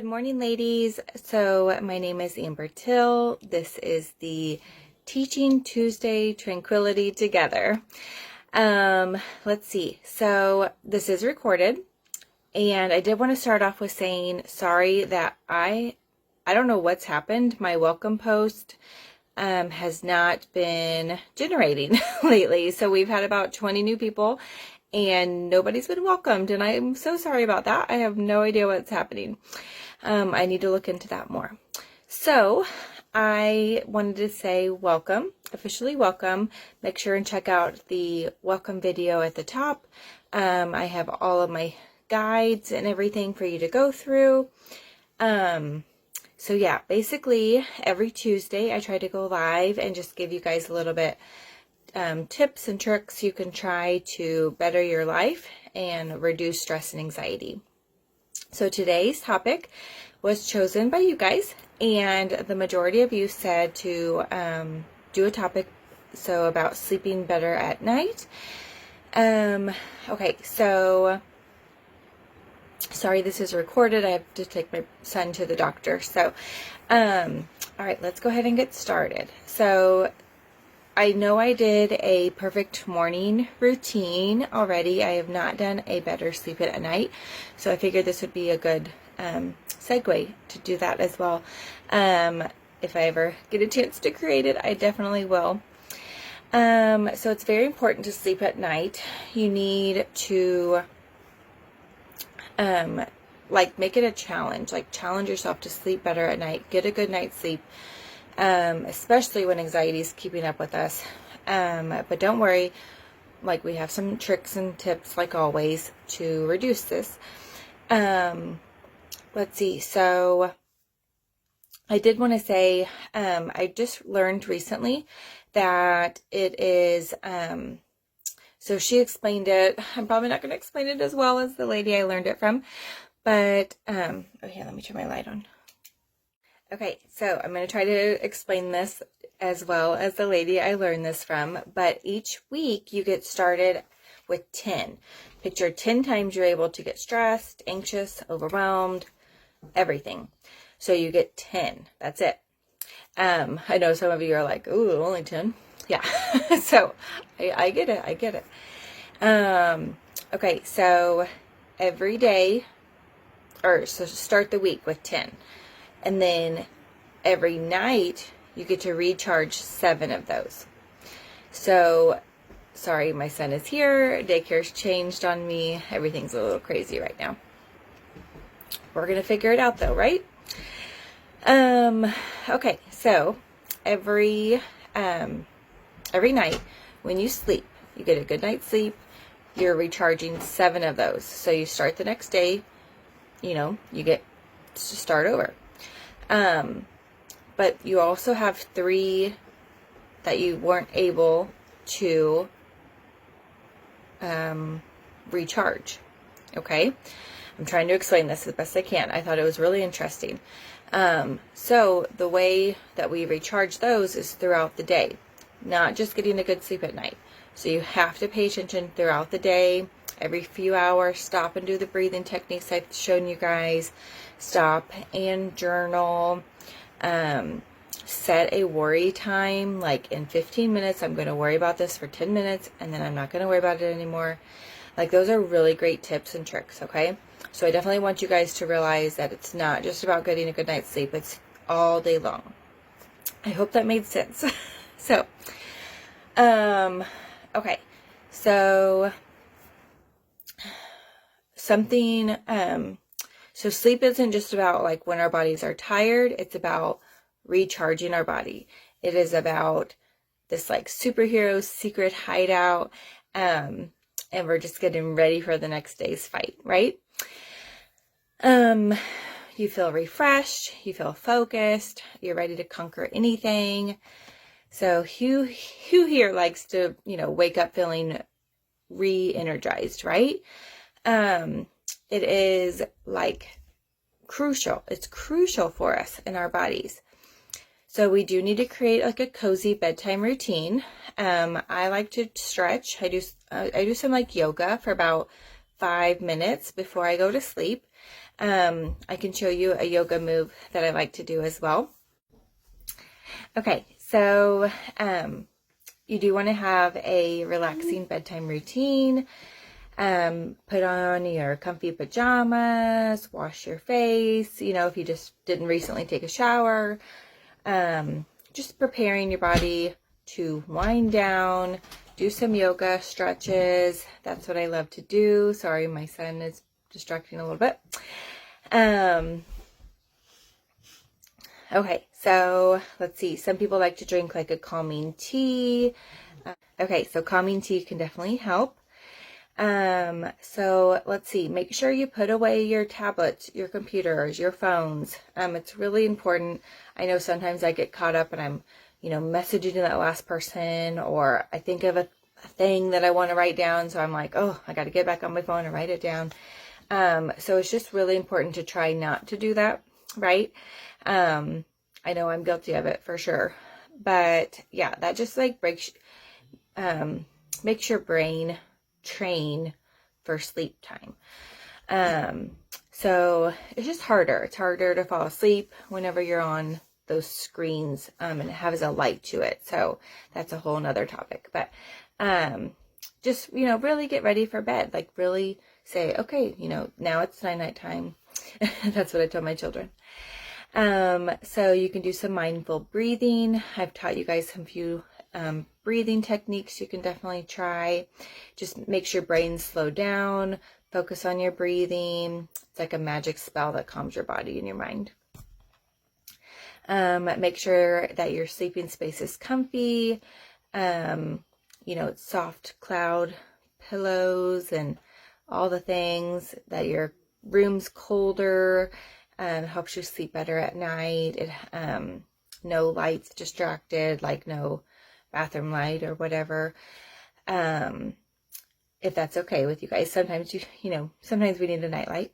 morning, ladies. So my name is Amber Till. This is the Teaching Tuesday Tranquility Together. Let's see. So this is recorded, and I did want to start off with saying sorry that I don't know what's happened. My welcome post has not been generating lately. So we've had about 20 new people and nobody's been welcomed, and I'm so sorry about that. I have no idea what's happening. I need to look into that more. So I wanted to say welcome, officially welcome. Make sure and check out the welcome video at the top. I have all of my guides and everything for you to go through. So yeah, basically every Tuesday I try to go live and just give you guys a little bit tips and tricks you can try to better your life and reduce stress and anxiety. So today's topic was chosen by you guys, and the majority of you said to do a topic about sleeping better at night. Okay, so sorry, this is recorded. I have to take my son to the doctor. So, all right, let's go ahead and get started. So I know I did a perfect morning routine already. I have not done a better sleep at night. So I figured this would be a good segue to do that as well. If I ever get a chance to create it, I definitely will. So it's very important to sleep at night. You need to make it a challenge. Like, challenge yourself to sleep better at night. Get a good night's sleep. Especially when anxiety is keeping up with us. But don't worry, like, we have some tricks and tips, like always, to reduce this. Let's see. So I did want to say, I just learned recently that it is, so she explained it. I'm probably not going to explain it as well as the lady I learned it from, but, okay, let me turn my light on. Okay, so I'm going to try to explain this as well as the lady I learned this from, but each week you get started with 10. Picture 10 times you're able to get stressed, anxious, overwhelmed, everything. So you get 10. That's it. I know some of you are like, ooh, only 10. Yeah, so I get it. I get it. Okay, so every day, so start the week with 10. And then every night, you get to recharge 7 of those. So, sorry, my son is here. Daycare's changed on me. Everything's a little crazy right now. We're going to figure it out, though, right? Okay, so every night when you sleep, you get a good night's sleep. You're recharging 7 of those. So you start the next day, you get to start over. But you also have 3 that you weren't able to recharge. Okay? I'm trying to explain this as best I can. I thought it was really interesting. So the way that we recharge those is throughout the day, not just getting a good sleep at night. So you have to pay attention throughout the day. Every few hours, stop and do the breathing techniques I've shown you guys. Stop and journal. Set a worry time, like in 15 minutes, I'm going to worry about this for 10 minutes, and then I'm not going to worry about it anymore. Like, those are really great tips and tricks, okay? So I definitely want you guys to realize that it's not just about getting a good night's sleep. It's all day long. I hope that made sense. So, okay. So, so sleep isn't just about, like, when our bodies are tired. It's about recharging our body. It is about this, like, superhero secret hideout, and we're just getting ready for the next day's fight, right? You feel refreshed, you feel focused, you're ready to conquer anything. So who here likes to, wake up feeling re-energized, right? It is, like, crucial. It's crucial for us in our bodies. So we do need to create, like, a cozy bedtime routine. I like to stretch. I do some, like, yoga for about 5 minutes before I go to sleep. I can show you a yoga move that I like to do as well. Okay, so you do want to have a relaxing bedtime routine. Put on your comfy pajamas, wash your face, if you just didn't recently take a shower. Just preparing your body to wind down, do some yoga stretches. That's what I love to do. Sorry, my son is distracting a little bit. Okay, so let's see. Some people like to drink like a calming tea. Okay, so calming tea can definitely help. So let's see, make sure you put away your tablets, your computers, your phones. It's really important. I know sometimes I get caught up and I'm, messaging that last person, or I think of a thing that I want to write down. So I'm like, oh, I got to get back on my phone and write it down. So it's just really important to try not to do that, right? I know I'm guilty of it for sure, but yeah, that just like makes your brain train for sleep time. So it's just harder. It's harder to fall asleep whenever you're on those screens, and it has a light to it. So that's a whole nother topic, but, just, really get ready for bed. Like really say, okay, now it's night time. That's what I tell my children. So you can do some mindful breathing. I've taught you guys some few breathing techniques you can definitely try. Just makes your brain slow down, focus on your breathing. It's like a magic spell that calms your body and your mind. Make sure that your sleeping space is comfy. Soft cloud pillows and all the things, that your room's colder, helps you sleep better at night. It, no lights distracted, like no bathroom light or whatever. If that's okay with you guys. Sometimes sometimes we need a night light.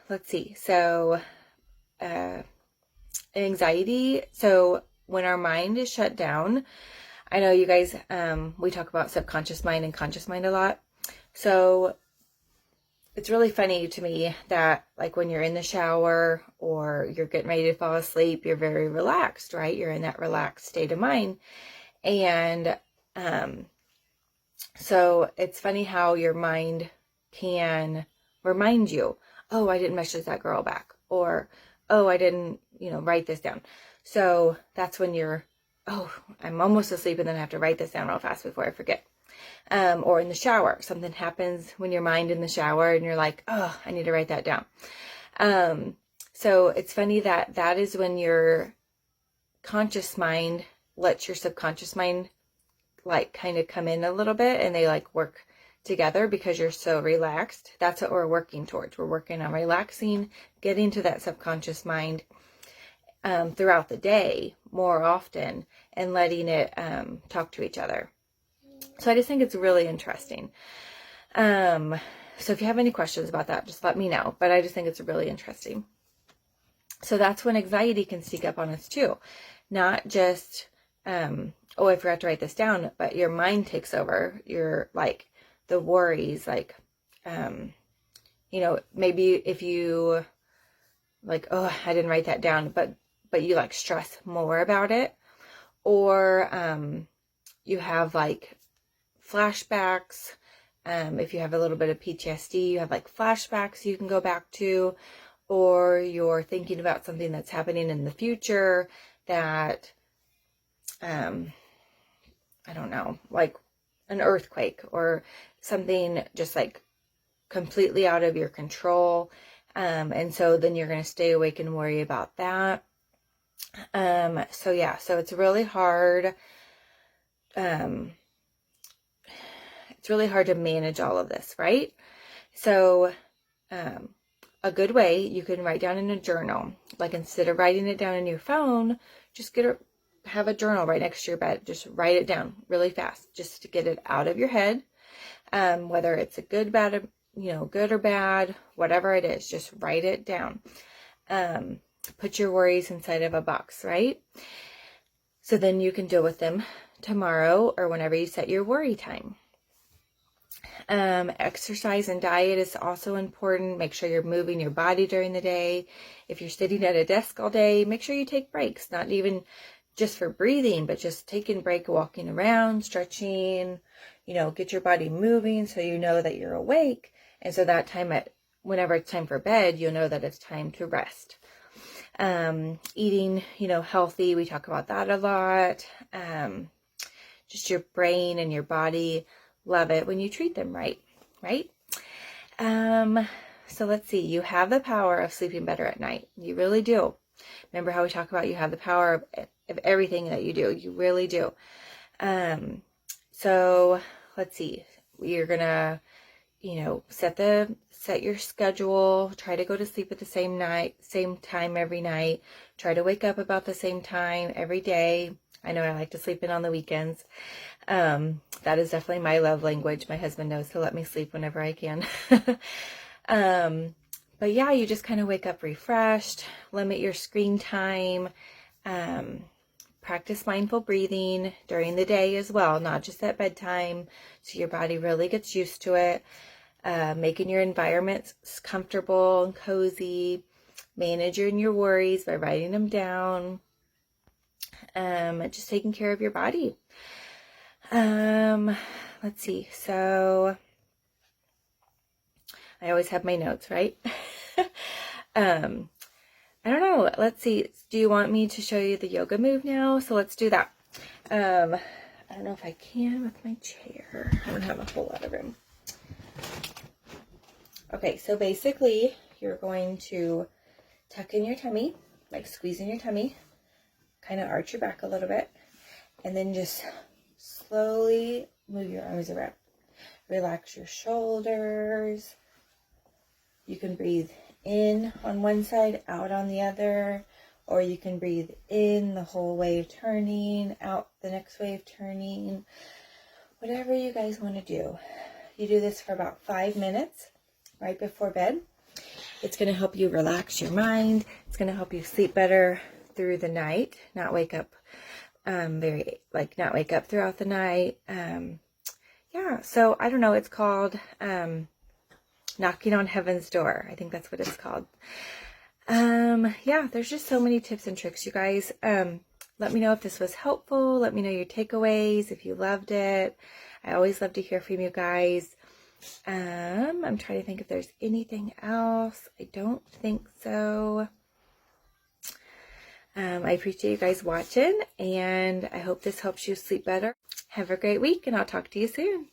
Let's see. So, anxiety. So when our mind is shut down, I know you guys, we talk about subconscious mind and conscious mind a lot. So it's really funny to me that like when you're in the shower or you're getting ready to fall asleep, you're very relaxed, right? You're in that relaxed state of mind. And, so it's funny how your mind can remind you, oh, I didn't message that girl back, or, oh, I didn't, write this down. So that's when you're, oh, I'm almost asleep and then I have to write this down real fast before I forget. Or in the shower, something happens when your mind in the shower and you're like, oh, I need to write that down. So it's funny that is when your conscious mind lets your subconscious mind like kind of come in a little bit, and they like work together because you're so relaxed. That's what we're working towards. We're working on relaxing, getting to that subconscious mind throughout the day more often, and letting it talk to each other. So I just think it's really interesting. So if you have any questions about that, just let me know. But I just think it's really interesting. So that's when anxiety can sneak up on us too. Not just, oh, I forgot to write this down, but your mind takes over. Your, like, the worries, like, maybe if you, like, oh, I didn't write that down, but you, like, stress more about it. Or you have, like, flashbacks. If you have a little bit of PTSD, you have, like, flashbacks you can go back to. Or you're thinking about something that's happening in the future that, I don't know, like an earthquake or something just like completely out of your control. And so then you're going to stay awake and worry about that. So yeah, so it's really hard. It's really hard to manage all of this, right? So, a good way, you can write down in a journal. Like instead of writing it down in your phone, just have a journal right next to your bed. Just write it down really fast, just to get it out of your head. Whether it's a good, bad, good or bad, whatever it is, just write it down. Put your worries inside of a box, right? So then you can deal with them tomorrow or whenever you set your worry time. Exercise and diet is also important. Make sure you're moving your body during the day. If you're sitting at a desk all day, make sure you take breaks, not even just for breathing, but just taking a break, walking around, stretching, get your body moving so you know that you're awake. And so that whenever it's time for bed, you'll know that it's time to rest. Eating, healthy. We talk about that a lot. Just your brain and your body love it when you treat them right? So let's see. You have the power of sleeping better at night. You really do. Remember how we talk about you have the power of everything that you do. You really do. So let's see. You're gonna, set your schedule. Try to go to sleep at the same time every night. Try to wake up about the same time every day. I know I like to sleep in on the weekends. That is definitely my love language. My husband knows to let me sleep whenever I can. But yeah, you just kind of wake up refreshed, limit your screen time, practice mindful breathing during the day as well, not just at bedtime, so your body really gets used to it. Making your environment comfortable and cozy, managing your worries by writing them down, just taking care of your body. Let's see. So I always have my notes, right? I don't know. Let's see. Do you want me to show you the yoga move now? So let's do that. I don't know if I can with my chair. I don't have a whole lot of room. Okay, so basically you're going to tuck in your tummy, like squeeze in your tummy, kind of arch your back a little bit, and then just slowly move your arms around. Relax your shoulders. You can breathe in on one side, out on the other, or you can breathe in the whole wave turning, out the next wave turning, whatever you guys want to do. You do this for about 5 minutes right before bed. It's going to help you relax your mind. It's going to help you sleep better through the night, not wake up not wake up throughout the night. Yeah, so I don't know, it's called knocking on heaven's door. I think that's what it's called. Yeah, there's just so many tips and tricks, you guys. Let me know if this was helpful. Let me know your takeaways, if you loved it. I always love to hear from you guys. I'm trying to think if there's anything else. I don't think so. I appreciate you guys watching, and I hope this helps you sleep better. Have a great week, and I'll talk to you soon.